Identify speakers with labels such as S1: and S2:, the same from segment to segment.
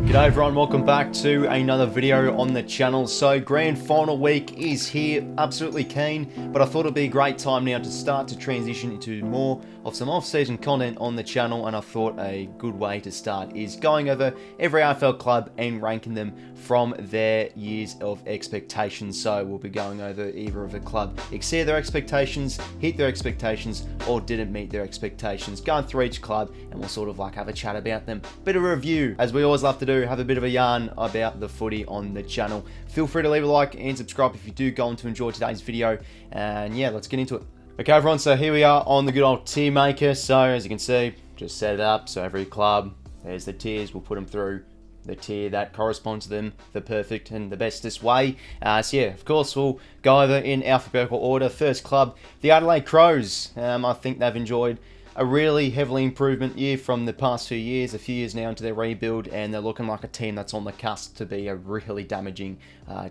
S1: G'day everyone, welcome back to another video on the channel. So grand final week is here, absolutely keen, but I thought it'd be a great time now to start to transition into more of some off-season content on the channel, and I thought a good way to start is going over every AFL club and ranking them from their years of expectations. So we'll be going over either of a club exceeded their expectations, hit their expectations, or didn't meet their expectations, going through each club, and we'll sort of like have a chat about them, bit of a review, as we always love to do, have a bit of a yarn about the footy on the channel. Feel free to leave a like and subscribe if you do go on to enjoy today's video, and yeah, let's get into it. Okay everyone, so here we are on the good old tier maker. So as you can see, just set it up, so every club, there's the tiers, we'll put them through the tier that corresponds to them the perfect and the bestest way. So yeah, of course we'll go over in alphabetical order. First club, the Adelaide Crows. I think they've enjoyed a really heavily improvement year from the past few years, a few years now into their rebuild, and they're looking like a team that's on the cusp to be a really damaging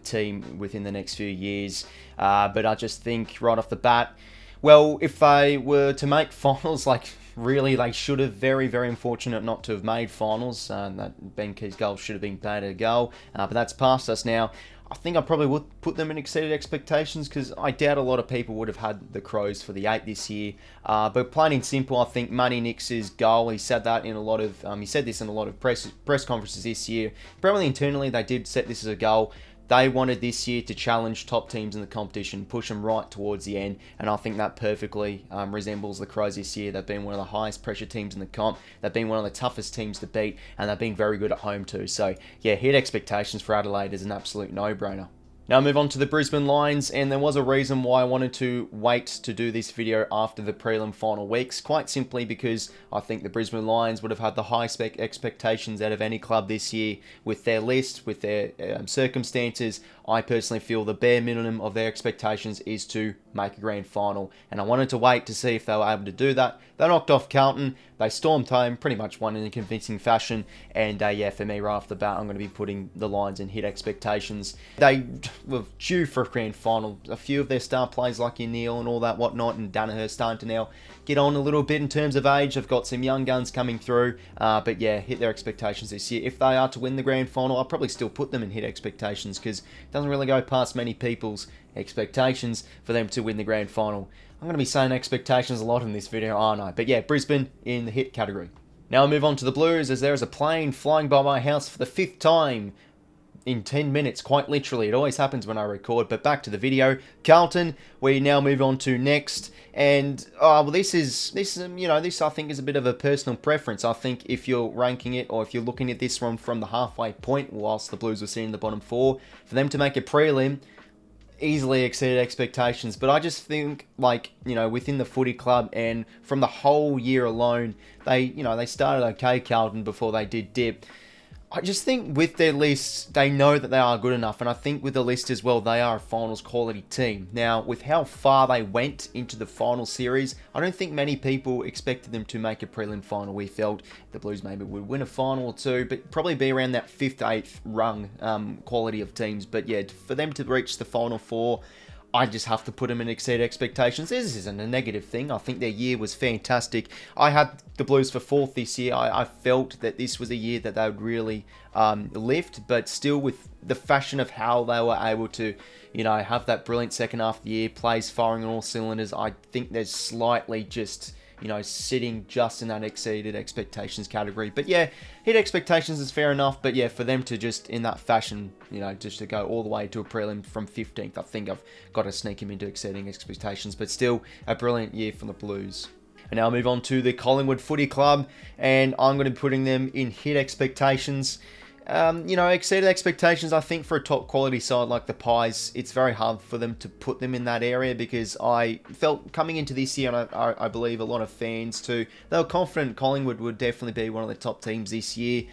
S1: team within the next few years. But I just think right off the bat, well, if they were to make finals, like really they should have, very, very unfortunate not to have made finals. That 𝐼𝐴𝐿𝐼𝐿𝐼 goal should have been played a goal, but that's past us now. I think I probably would put them in exceeded expectations, because I doubt a lot of people would have had the Crows for the 8 this year. But plain and simple, I think 𝗦ici𝗰𝗶𝗶𝗹 goal, he said that in a lot of, he said this in a lot of press conferences this year. Probably internally they did set this as a goal. They wanted this year to challenge top teams in the competition, push them right towards the end, and I think that perfectly resembles the Crows this year. They've been one of the highest pressure teams in the comp, they've been one of the toughest teams to beat, and they've been very good at home too. So yeah, hit expectations for Adelaide is an absolute no-brainer. Now move on to the Brisbane Lions, and there was a reason why I wanted to wait to do this video after the prelim final weeks, quite simply because I think the Brisbane Lions would have had the highest expectations out of any club this year with their list, with their circumstances. I personally feel the bare minimum of their expectations is to make a grand final, and I wanted to wait to see if they were able to do that. They knocked off Carlton, they stormed home, pretty much won in a convincing fashion, and yeah, for me right off the bat, I'm going to be putting the Lions in hit expectations. They were due for a grand final. A few of their star players like Neil and all that whatnot, and Danaher starting to now get on a little bit in terms of age. They've got some young guns coming through, but yeah, hit their expectations this year. If they are to win the grand final, I'll probably still put them in hit expectations, because it doesn't really go past many people's expectations for them to win the grand final. I'm going to be saying expectations a lot in this video, aren't I? But yeah, Brisbane in the hit category. Now I move on to the Blues, as there is a plane flying by my house for the 5th time in 10 minutes, quite literally. It always happens when I record, but back to the video. Carlton, we now move on to next, and well, this you know, this I think is a bit of a personal preference. I think if you're ranking it, or if you're looking at this one from the halfway point, whilst the Blues were sitting in the bottom 4, for them to make a prelim, easily exceeded expectations. But I just think, like, you know, within the footy club and from the whole year alone, they started okay, Carlton, before they did dip. I just think with their list, they know that they are good enough, and I think with the list as well, they are a finals quality team. Now, with how far they went into the final series, I don't think many people expected them to make a prelim final. We felt the Blues maybe would win a final or two, but probably be around that 5th, 8th rung quality of teams. But yeah, for them to reach the final 4, I just have to put them in exceed expectations. This isn't a negative thing. I think their year was fantastic. I had the Blues for 4th this year. I felt that this was a year that they would really lift, but still with the fashion of how they were able to, you know, have that brilliant second half of the year, plays firing on all cylinders, I think there's slightly just, you know, sitting just in that exceeded expectations category. But yeah, hit expectations is fair enough. But yeah, for them to just in that fashion, you know, just to go all the way to a prelim from 15th, I think I've got to sneak him into exceeding expectations. But still, a brilliant year from the Blues. And now I'll move on to the Collingwood Footy Club, and I'm going to be putting them in hit expectations. You know, exceeded expectations, I think for a top quality side like the Pies, it's very hard for them to put them in that area, because I felt coming into this year, and I believe a lot of fans too, they were confident Collingwood would definitely be one of the top teams this year.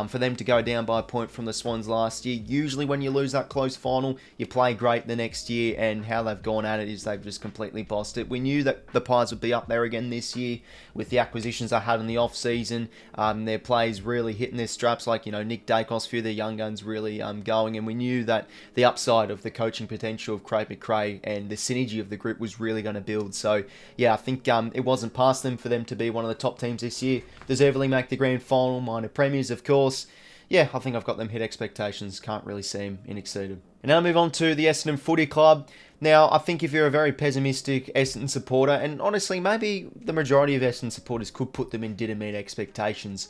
S1: For them to go down by a point from the Swans last year, usually when you lose that close final, you play great the next year, and how they've gone at it is they've just completely bossed it. We knew that the Pies would be up there again this year with the acquisitions they had in the off-season. Their players really hitting their straps, like, you know, Nick Dacos, a few of their young guns really going, and we knew that the upside of the coaching potential of 𝐼𝐴𝐿𝐼𝐿𝐼 and the synergy of the group was really going to build. So yeah, I think it wasn't past them for them to be one of the top teams this year. Deservedly make the grand final, minor premiers of course. yeah, I think I've got them hit expectations. Can't really see them in exceeded. And now move on to the Essendon Footy Club. Now, I think if you're a very pessimistic Essendon supporter, and honestly, maybe the majority of Essendon supporters could put them in didn't meet expectations,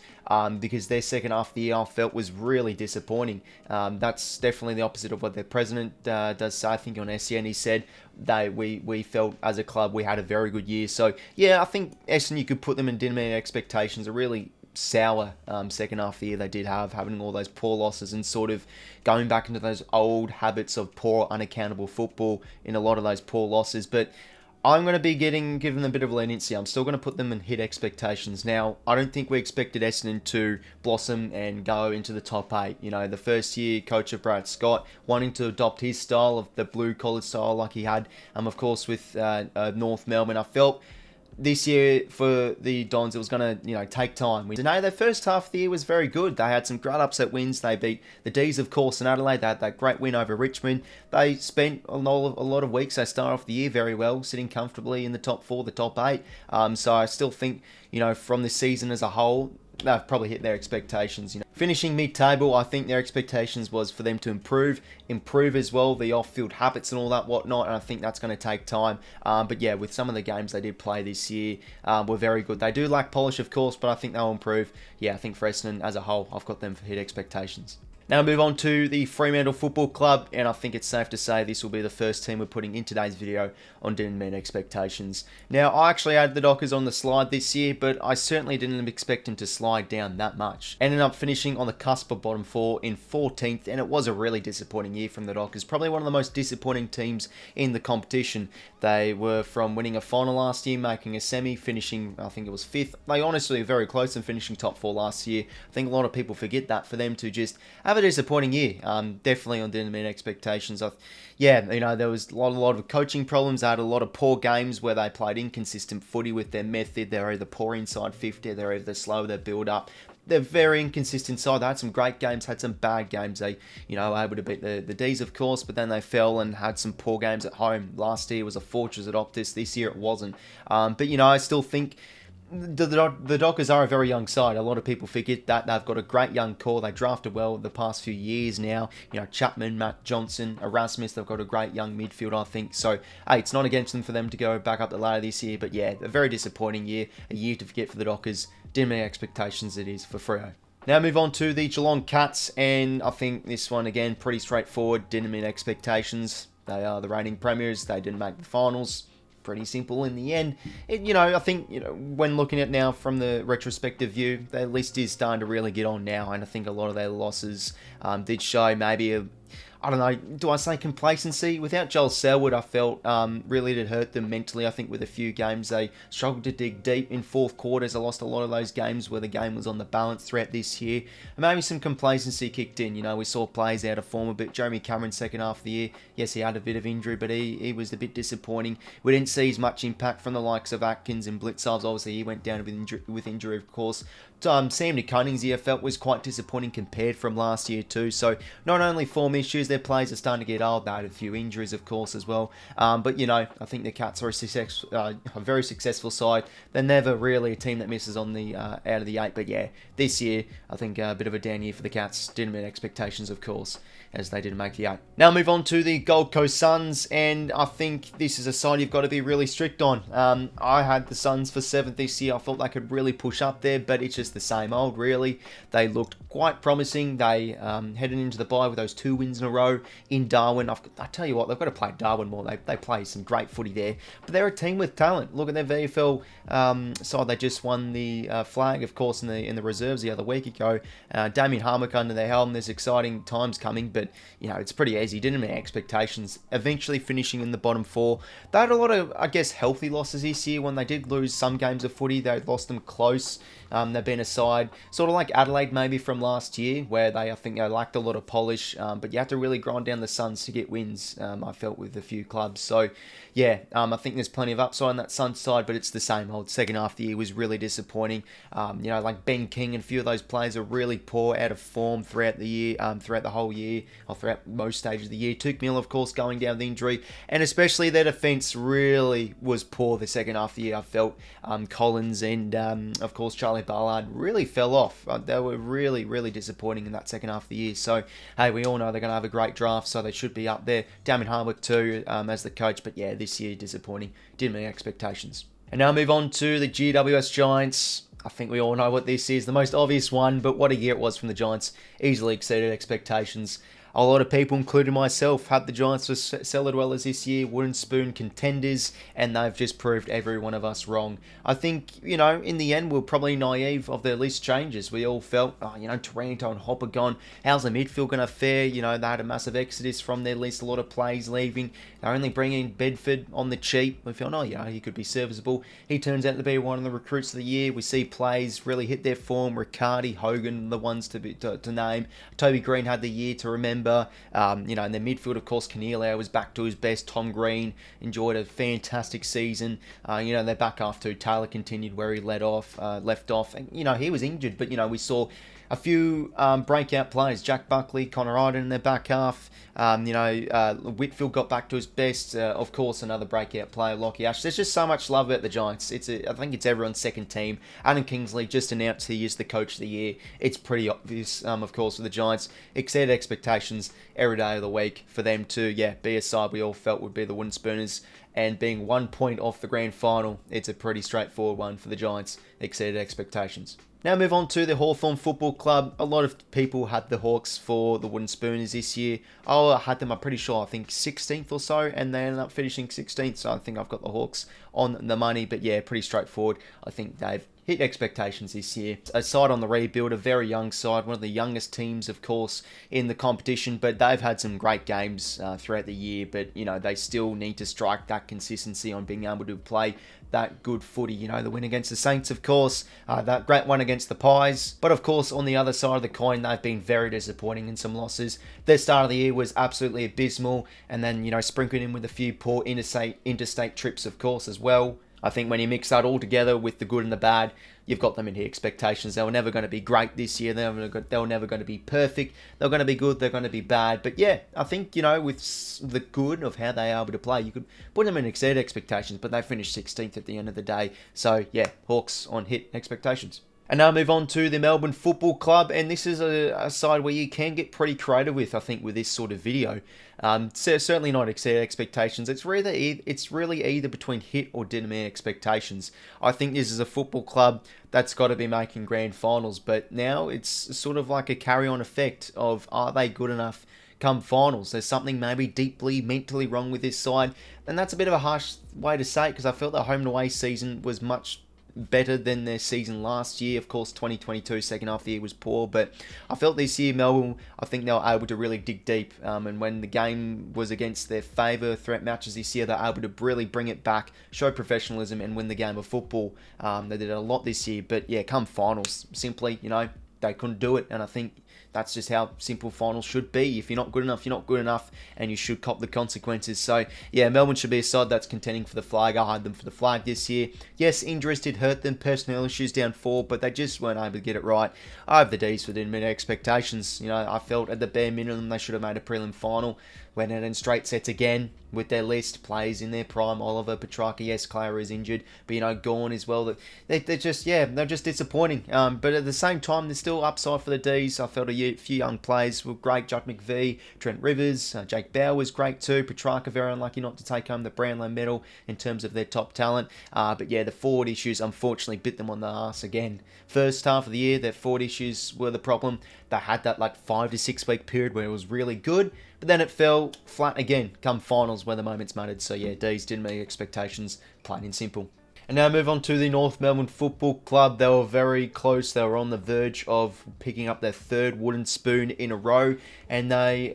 S1: because their second half of the year I felt was really disappointing. That's definitely the opposite of what their president does say. I think on SEN he said we felt as a club we had a very good year. So yeah, I think Essendon, you could put them in didn't meet expectations. A really sour second half of the year they did have, having all those poor losses and sort of going back into those old habits of poor, unaccountable football in a lot of those poor losses. But I'm going to be giving them a bit of leniency. I'm still going to put them in hit expectations. Now, I don't think we expected Essendon to blossom and go into the top 8. You know, the first year coach of Brad Scott wanting to adopt his style of the blue-collar style like he had, of course, with North Melbourne. I felt this year for the Dons, it was going to, take time. Today, their first half of the year was very good. They had some great upset wins. They beat the D's, of course, in Adelaide. They had that great win over Richmond. They spent a lot of weeks. They started off the year very well, sitting comfortably in the top 4, the top 8. So I still think, from the season as a whole, they've probably hit their expectations. Finishing mid-table, I think their expectations was for them to improve as well, the off-field habits and all that whatnot, and I think that's going to take time. But yeah, with some of the games they did play this year were very good. They do lack polish, of course, but I think they'll improve. Yeah, I think for Essendon as a whole, I've got them for hit expectations. Now move on to the Fremantle Football Club, and I think it's safe to say this will be the first team we're putting in today's video on didn't meet expectations. Now, I actually had the Dockers on the slide this year, but I certainly didn't expect them to slide down that much. Ended up finishing on the cusp of bottom 4 in 14th, and it was a really disappointing year from the Dockers. Probably one of the most disappointing teams in the competition. They were from winning a final last year, making a semi, finishing, I think it was 5th. They honestly were very close in finishing top 4 last year. I think a lot of people forget that. For them to just have a disappointing year, definitely on didn't meet expectations. There was a lot of coaching problems. They had a lot of poor games where they played inconsistent footy with their method. They're either poor inside 50, they're either slow, their build up. They're very inconsistent side. They had some great games, had some bad games. They, were able to beat the D's, of course, but then they fell and had some poor games at home. Last year was a fortress at Optus. This year it wasn't. But I still think the Dockers are a very young side. A lot of people forget that. They've got a great young core. They drafted well the past few years now. Chapman, Matt Johnson, Erasmus, they've got a great young midfield, I think. So, hey, it's not against them for them to go back up the ladder this year. But yeah, a very disappointing year. A year to forget for the Dockers. Didn't meet expectations it is for Freo. Now move on to the Geelong Cats, and I think this one, again, pretty straightforward. Didn't meet expectations. They are the reigning premiers. They didn't make the finals. Pretty simple in the end. I think, when looking at now from the retrospective view, their list is starting to really get on now, and I think a lot of their losses did show maybe I don't know, do I say complacency? Without Joel Selwood, I felt really did hurt them mentally. I think with a few games, they struggled to dig deep in fourth quarters. They lost a lot of those games where the game was on the balance throughout this year. And maybe some complacency kicked in. We saw players out of form a bit. Jeremy Cameron, second half of the year, yes, he had a bit of injury, but he was a bit disappointing. We didn't see as much impact from the likes of Atkins and Blicavs. Obviously, he went down with injury, of course. Sam Cunnings, I felt, was quite disappointing compared from last year too. So not only form issues, their players are starting to get old. They had a few injuries, of course, as well. But I think the Cats are a very successful side. They're never really a team that misses on the out of the 8. But yeah, this year I think a bit of a down year for the Cats. Didn't meet expectations, of course, as they didn't make the 8. Now move on to the Gold Coast Suns, and I think this is a side you've got to be really strict on. I had the Suns for 7th this year. I thought they could really push up there, but it's just the same old, really. They looked quite promising. They headed into the bye with those 2 wins in a row in Darwin. I tell you what, they've got to play Darwin more. They play some great footy there, but they're a team with talent. Look at their VFL side. They just won the flag, of course, in the reserves the other week ago. Damien Harmock under their helm. There's exciting times coming, but it's pretty easy. Didn't meet expectations. Eventually finishing in the bottom 4. They had a lot of, I guess, healthy losses this year. When they did lose some games of footy, they lost them close. They've been a side, sort of like Adelaide maybe from last year, where I think they lacked a lot of polish, but you have to really grind down the Suns to get wins, I felt, with a few clubs. So, yeah, I think there's plenty of upside on that Suns side, but it's the same old. Second half of the year was really disappointing. Like Ben King and a few of those players are really poor, out of form throughout the year, throughout the whole year, or throughout most stages of the year. 𝐼𝐞𝐿, of course, going down with injury, and especially their defence really was poor the second half of the year. I felt Collins and, of course, Charlie Adelaide Ballard really fell off. They were really, really disappointing in that second half of the year. So, hey, we all know they're going to have a great draft, so they should be up there. Damien Hardwick too as the coach, but yeah, this year disappointing. Didn't meet expectations. And now move on to the GWS Giants. I think we all know what this is, the most obvious one, but what a year it was from the Giants. Easily exceeded expectations. A lot of people, including myself, had the Giants for cellar dwellers this year, wooden spoon contenders, and they've just proved every one of us wrong. I think, you know, in the end, we're probably naive of their list changes. We all felt, Taranto and Hopper gone. How's the midfield going to fare? You know, they had a massive exodus from their list, a lot of plays leaving. They're only bringing Bedford on the cheap. We felt, he could be serviceable. He turns out to be one of the recruits of the year. We see plays really hit their form. Riccardi, Hogan, the ones to name. Toby Green had the year to remember. In their midfield, of course, 𝐼𝐞 𝐿𝐼𝐻 was back to his best. Tom Green enjoyed a fantastic season. They're back after Taylor continued where he left off. And, he was injured, but, we saw a few breakout players. Jack Buckley, Connor Iden in their back half. Whitfield got back to his best. Of course, another breakout player, Lachie Ash. There's just so much love about the Giants. I think it's everyone's second team. Adam Kingsley just announced he is the coach of the year. It's pretty obvious, of course, for the Giants. Exceeded expectations every day of the week for them to, be a side we all felt would be the Wooden Spooners. And being 1 point off the grand final, it's a pretty straightforward one for the Giants. Exceeded expectations. Now move on to the Hawthorn Football Club. A lot of people had the Hawks for the Wooden Spooners this year. I had them, I'm pretty sure, 16th or so, and they ended up finishing 16th, so I think I've got the Hawks on the money. But yeah, pretty straightforward. I think they've hit expectations this year. A side on the rebuild, a very young side, one of the youngest teams, of course, in the competition, but they've had some great games throughout the year, but, they still need to strike that consistency on being able to play that good footy. The win against the Saints, of course, that great one against the Pies, but of course, on the other side of the coin, they've been very disappointing in some losses. Their start of the year was absolutely abysmal, and then, sprinkled in with a few poor interstate trips, of course, as well. I think when you mix that all together with the good and the bad, you've got them in here expectations. They were never going to be great this year. They were never going to be perfect. They're going to be good. They're going to be bad. But yeah, I think, with the good of how they are able to play, you could put them in exceeded expectations, but they finished 16th at the end of the day. So yeah, Hawks on hit expectations. And now move on to the Melbourne Football Club, and this is a side where you can get pretty creative with, I think, with this sort of video. Certainly not exceed expectations. It's really either between hit or didn't meet expectations. I think this is a football club that's got to be making grand finals, but now it's sort of like a carry-on effect of, are they good enough come finals? There's something maybe deeply mentally wrong with this side, and that's a bit of a harsh way to say it, because I felt the home and away season was much better than their season last year. Of course, 2022 second half of the year was poor, but I felt this year Melbourne, I think they were able to really dig deep, and when the game was against their favour threat matches this year, they were able to really bring it back, show professionalism, and win the game of football. They did a lot this year, but yeah, come finals, simply, they couldn't do it, and I think that's just how simple finals should be. If you're not good enough, you're not good enough, and you should cop the consequences. So, yeah, Melbourne should be a side that's contending for the flag. I had them for the flag this year. Yes, injuries did hurt them, personnel issues down 4, but they just weren't able to get it right. I have the D's for didn't meet expectations. I felt at the bare minimum they should have made a prelim final. Went out in straight sets again with their list. Players in their prime. Oliver, Petrarca, yes, Clara is injured, but Gawn as well. They're just disappointing. But at the same time, there's still upside for the D's. I felt a few young players were great. Judd McVie, Trent Rivers, Jake Bauer was great too. Petrarca very unlucky not to take home the Brownlow medal in terms of their top talent. But yeah, the forward issues unfortunately bit them on the arse again. First half of the year, their forward issues were the problem. They had that 5 to 6 week period where it was really good, but then it fell flat again come finals where the moments mattered. So yeah, D's didn't meet expectations, plain and simple. And now move on to the North Melbourne Football Club. They were very close. They were on the verge of picking up their third wooden spoon in a row. And they,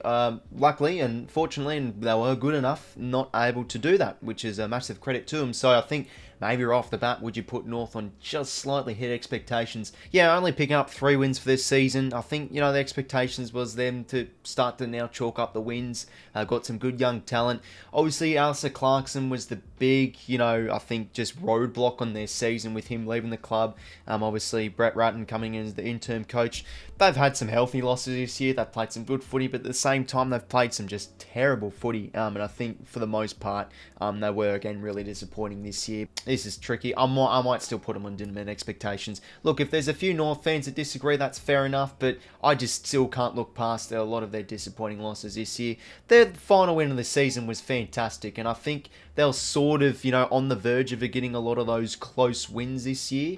S1: luckily and fortunately, and they were good enough, not able to do that, which is a massive credit to them. So I think maybe right off the bat, would you put North on just slightly hit expectations? Yeah, only picking up 3 wins for this season. I think, the expectations was them to start to now chalk up the wins. Got some good young talent. Obviously, Alistair Clarkson was the big, I think just roadblock on their season with him leaving the club. Obviously, Brett Ratton coming in as the interim coach. They've had some healthy losses this year. They've played some good footy, but at the same time, they've played some just terrible footy. And I think for the most part, they were, again, really disappointing this year. This is tricky. I might still put them on didn't meet expectations. Look, if there's a few North fans that disagree, that's fair enough, but I just still can't look past a lot of their disappointing losses this year. Their final win of the season was fantastic, and I think they're sort of, on the verge of getting a lot of those close wins this year.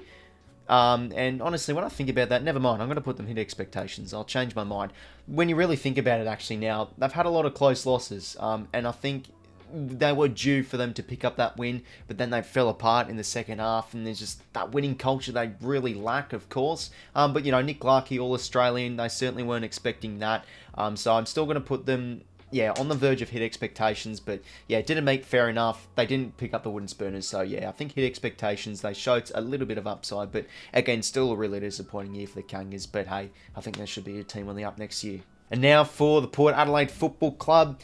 S1: And honestly, when I think about that, never mind, I'm going to put them hit expectations. I'll change my mind. When you really think about it, actually now, they've had a lot of close losses, and I think they were due for them to pick up that win, but then they fell apart in the second half, and there's just that winning culture they really lack, of course. But, Nick Larkey, All-Australian, they certainly weren't expecting that. So I'm still going to put them, on the verge of hit expectations, but didn't make fair enough. They didn't pick up the wooden spooners, so I think hit expectations. They showed a little bit of upside, but again, still a really disappointing year for the Kangas. But hey, I think there should be a team on the up next year. And now for the Port Adelaide Football Club.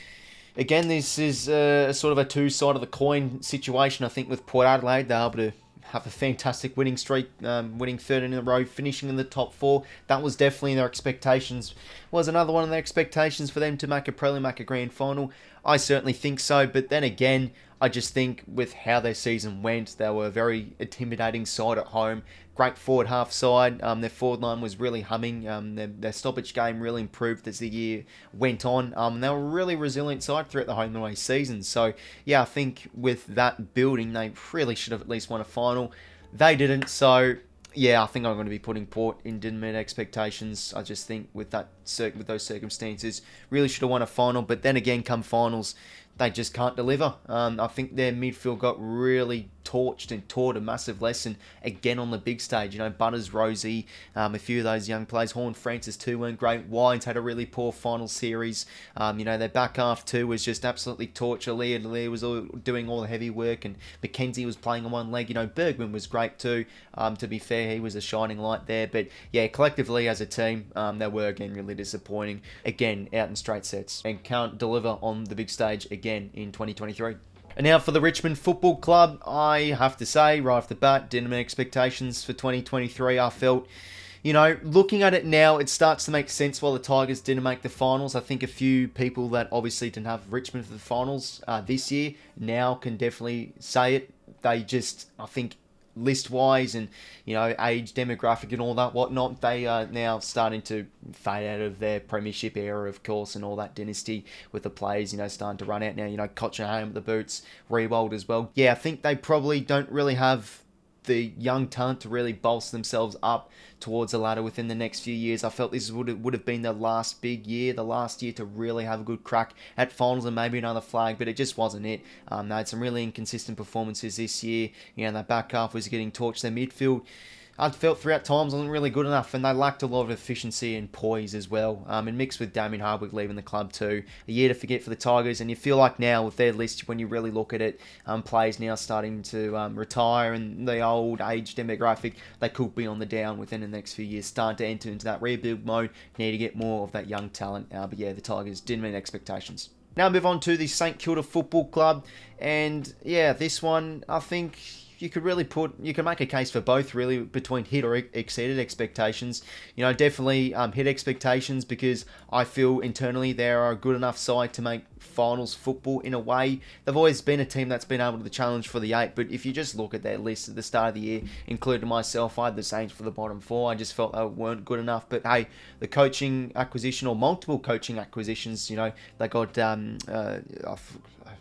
S1: Again, this is sort of a two-sided of the coin situation. I think with Port Adelaide, they're able to have a fantastic winning streak, winning third in a row, finishing in the top 4. That was definitely their expectations. Was another one of their expectations for them to make a prelim, make a grand final? I certainly think so, but then again, I just think with how their season went, they were a very intimidating side at home. Great forward half side. Their forward line was really humming. Their stoppage game really improved as the year went on. They were a really resilient side throughout the home and away season. So, I think with that building, they really should have at least won a final. They didn't, so I think I'm going to be putting Port in didn't meet expectations. I just think with those circumstances, really should have won a final. But then again, come finals, they just can't deliver. I think their midfield got really torched and taught a massive lesson again on the big stage. Butters, Rosie, a few of those young players. Horn, Francis too weren't great. Wines had a really poor final series. Their back half too was just absolutely torture. 𝘼𝐼𝐷 was doing all the heavy work, and McKenzie was playing on one leg. Bergman was great too. To be fair, he was a shining light there. But collectively as a team, they were again really disappointing. Again, out in straight sets and can't deliver on the big stage again in 2023. And now for the Richmond Football Club, I have to say, right off the bat, didn't meet expectations for 2023. I felt, looking at it now, it starts to make sense why the Tigers didn't make the finals. I think a few people that obviously didn't have Richmond for the finals this year now can definitely say it. They just, I think, list-wise and, age demographic and all that whatnot, they are now starting to fade out of their premiership era, of course, and all that dynasty with the players, starting to run out now. 𝐼𝐴𝐴 at the boots, Riewoldt as well. I think they probably don't really have the young talent to really bolster themselves up towards the ladder within the next few years. I felt this would have been the last big year, the last year to really have a good crack at finals and maybe another flag, but it just wasn't it. They had some really inconsistent performances this year. That back half was getting torched. Their midfield, I felt throughout times wasn't really good enough, and they lacked a lot of efficiency and poise as well. And mixed with Damien Hardwick leaving the club too. A year to forget for the Tigers, and you feel like now with their list, when you really look at it, players now starting to retire, and the old age demographic, they could be on the down within the next few years, starting to enter into that rebuild mode. Need to get more of that young talent. But the Tigers didn't meet expectations. Now move on to the St Kilda Football Club, and this one, I think you could make a case for both really, between hit or exceeded expectations. Definitely hit expectations because I feel internally they are a good enough side to make finals football in a way. They've always been a team that's been able to challenge for the 8, but if you just look at their list at the start of the year, including myself, I had the Saints for the bottom 4. I just felt they weren't good enough. But hey, the coaching acquisition, or multiple coaching acquisitions, they got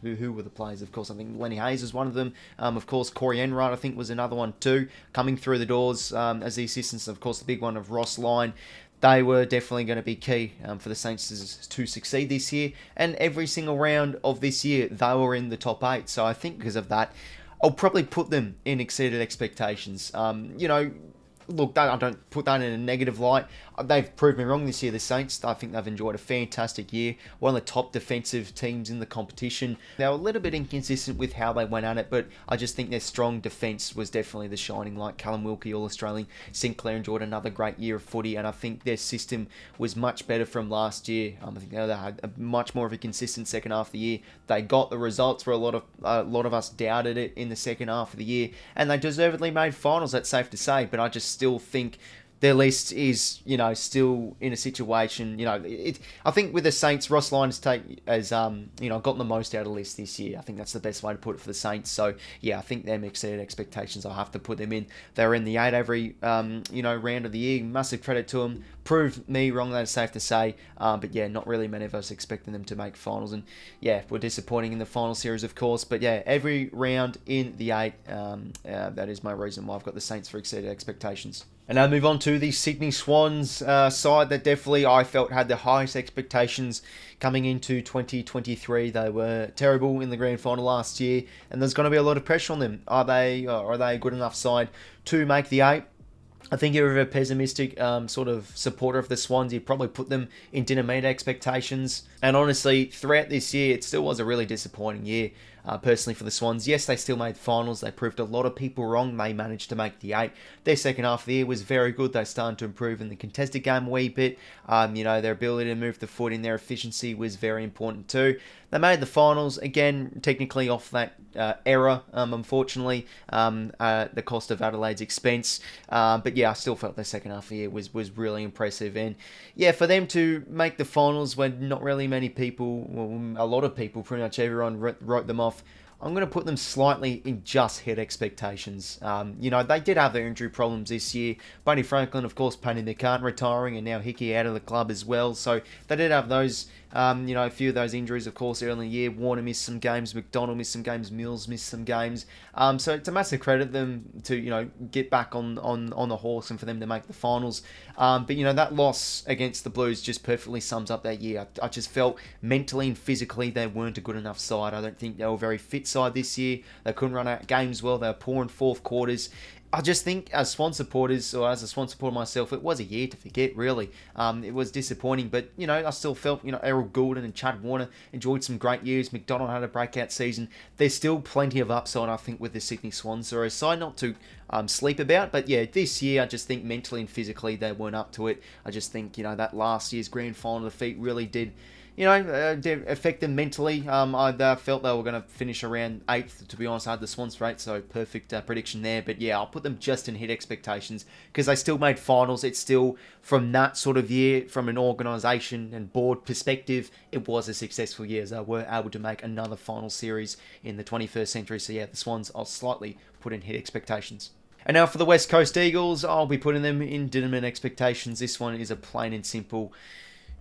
S1: who were the players? Of course, I think Lenny Hayes was one of them. Of course, Corey Enright, I think, was another one too, coming through the doors as the assistants. Of course, the big one of Ross Lyon. They were definitely going to be key for the Saints to succeed this year. And every single round of this year, they were in the top 8. So I think because of that, I'll probably put them in exceeded expectations. Look, I don't put that in a negative light. They've proved me wrong this year, the Saints. I think they've enjoyed a fantastic year. One of the top defensive teams in the competition. They were a little bit inconsistent with how they went at it, but I just think their strong defence was definitely the shining light. Callum Wilkie, All-Australian. Sinclair enjoyed another great year of footy, and I think their system was much better from last year. I think they had a much more of a consistent second half of the year. They got the results where a lot of us doubted it in the second half of the year, and they deservedly made finals, that's safe to say, but I just still think their list is, you know, still in a situation, you know, I think with the Saints, Ross Lyon has you know, gotten the most out of the list this year. I think that's the best way to put it for the Saints. So, yeah, I think them exceeded expectations. I'll have to put them in. They're in the 8 every, you know, round of the year. Massive credit to them. Proved me wrong, that's safe to say. But, yeah, not really many of us expecting them to make finals. And, yeah, we're disappointing in the final series, of course. But, yeah, every round in the 8, that is my reason why I've got the Saints for exceeded expectations. And now move on to the Sydney Swans side that definitely I felt had the highest expectations coming into 2023. They were terrible in the grand final last year, and there's going to be a lot of pressure on them. Are they a good enough side to make the 8? I think if you're a pessimistic sort of supporter of the Swans, you'd probably put them in didn't meet expectations. And honestly, throughout this year, it still was a really disappointing year, personally, for the Swans. Yes, they still made finals. They proved a lot of people wrong. They managed to make the 8. Their second half of the year was very good. They started to improve in the contested game a wee bit. You know, their ability to move the foot in, their efficiency was very important too. They made the finals, again, technically off that error, unfortunately, at the cost of Adelaide's expense. But yeah, I still felt their second half of the year was really impressive. And yeah, for them to make the finals when not really many people, well, a lot of people, pretty much everyone wrote them off, I'm going to put them slightly in just hit expectations. You know, they did have their injury problems this year. Buddy Franklin, of course, painting the cart, retiring, and now Hickey out of the club as well. So they did have those, you know, a few of those injuries, of course, early in the year. Warner missed some games, McDonald missed some games, Mills missed some games. So it's a massive credit to them to, you know, get back on the horse and for them to make the finals. But, you know, that loss against the Blues just perfectly sums up that year. I just felt mentally and physically they weren't a good enough side. I don't think they were very fit side this year. They couldn't run out games well. They were poor in fourth quarters. I just think as Swan supporters, or as a Swan supporter myself, it was a year to forget, really. It was disappointing, but, you know, I still felt, you know, Errol Goulden and Chad Warner enjoyed some great years. McDonald had a breakout season. There's still plenty of upside, I think, with the Sydney Swans. So a side not to sleep about, but yeah, this year I just think mentally and physically they weren't up to it. I just think, you know, that last year's grand final defeat really did, you know, affect them mentally. I felt they were going to finish around 8th, to be honest. I had the Swans for 8, so perfect prediction there. But yeah, I'll put them just in hit expectations because they still made finals. It's still, from that sort of year, from an organisation and board perspective, it was a successful year as they were able to make another final series in the 21st century. So yeah, the Swans, I'll slightly put in hit expectations. And now for the West Coast Eagles, I'll be putting them in didn't meet expectations. This one is a plain and simple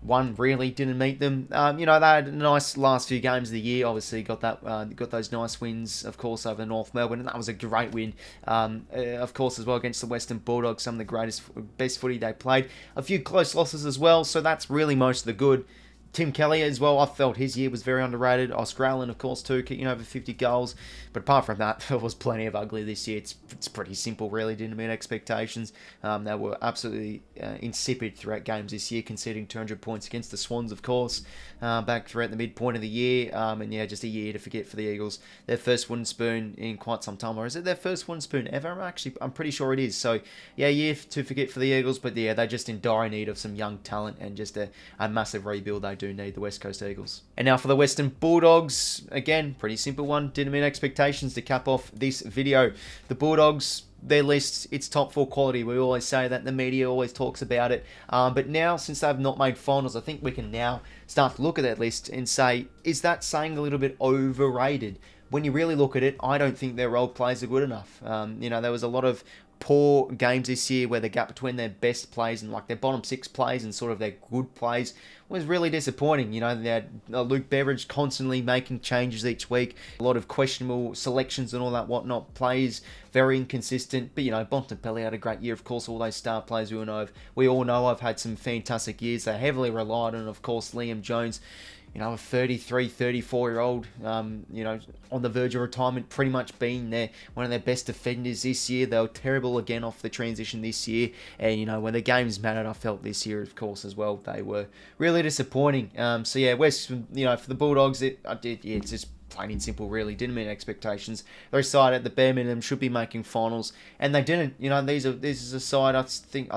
S1: one. Really didn't meet them. You know, they had a nice last few games of the year. Obviously, got those nice wins, of course, over North Melbourne, and that was a great win. Of course, as well against the Western Bulldogs, some of the best footy they played. A few close losses as well, so that's really most of the good. Tim Kelly as well, I felt his year was very underrated. Australian, of course, too, kicking over 50 goals. But apart from that, there was plenty of ugly this year. It's pretty simple, really. Didn't meet expectations. They were absolutely insipid throughout games this year, conceding 200 points against the Swans, of course, back throughout the midpoint of the year. And yeah, just a year to forget for the Eagles. Their first wooden spoon in quite some time. Or is it their first wooden spoon ever? I'm pretty sure it is. So yeah, year to forget for the Eagles. But yeah, they're just in dire need of some young talent and just a massive rebuild they do need, the West Coast Eagles. And now for the Western Bulldogs, again, pretty simple one. Didn't meet expectations to cap off this video. The Bulldogs, their list, it's top 4 quality. We always say that. The media always talks about it. But now, since they've not made finals, I think we can now start to look at that list and say, is that saying a little bit overrated? When you really look at it, I don't think their role players are good enough. You know, there was a lot of poor games this year where the gap between their best plays and like their bottom 6 plays and sort of their good plays was really disappointing. You know, they had Luke Beveridge constantly making changes each week, a lot of questionable selections and all that whatnot, plays very inconsistent. But, you know, Bontempelli had a great year. Of course, all those star players we all know have had some fantastic years. They heavily relied on, of course, Liam Jones, you know, a 33, 34-year-old, you know, on the verge of retirement, pretty much being one of their best defenders this year. They were terrible again off the transition this year. And, you know, when the games mattered, I felt this year, of course, as well, they were really disappointing. So, yeah, West, you know, for the Bulldogs, it's just plain and simple, really. Didn't meet expectations. They're a side at the bare minimum should be making finals, and they didn't. You know, this is a side I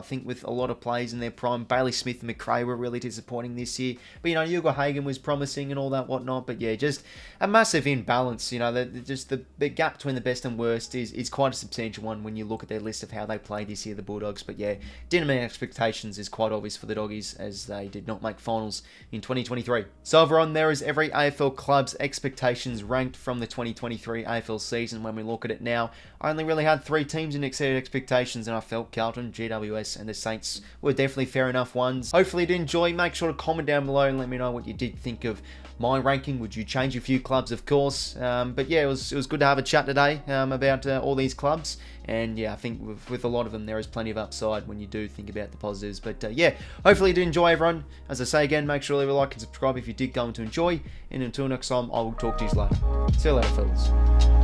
S1: think with a lot of players in their prime. Bailey Smith and McRae were really disappointing this year, but you know, 𝐼𝐵𝐻𝐵 was promising and all that whatnot. But yeah, just a massive imbalance. You know, the gap between the best and worst is quite a substantial one when you look at their list of how they played this year, the Bulldogs. But yeah, didn't meet expectations is quite obvious for the Doggies, as they did not make finals in 2023. So over on there is every AFL club's expectations ranked from the 2023 AFL season. When we look at it now, I only really had 3 teams in exceeded expectations, and I felt Carlton, GWS and the Saints were definitely fair enough ones. Hopefully you did enjoy. Make sure to comment down below and let me know what you did think of my ranking. Would you change a few clubs, of course? But yeah, it was good to have a chat today about all these clubs. And yeah, I think with a lot of them, there is plenty of upside when you do think about the positives. But yeah, hopefully you did enjoy, everyone. As I say again, make sure to leave a like and subscribe if you did go on to enjoy. And until next time, I will talk to you later. See you later, fellas.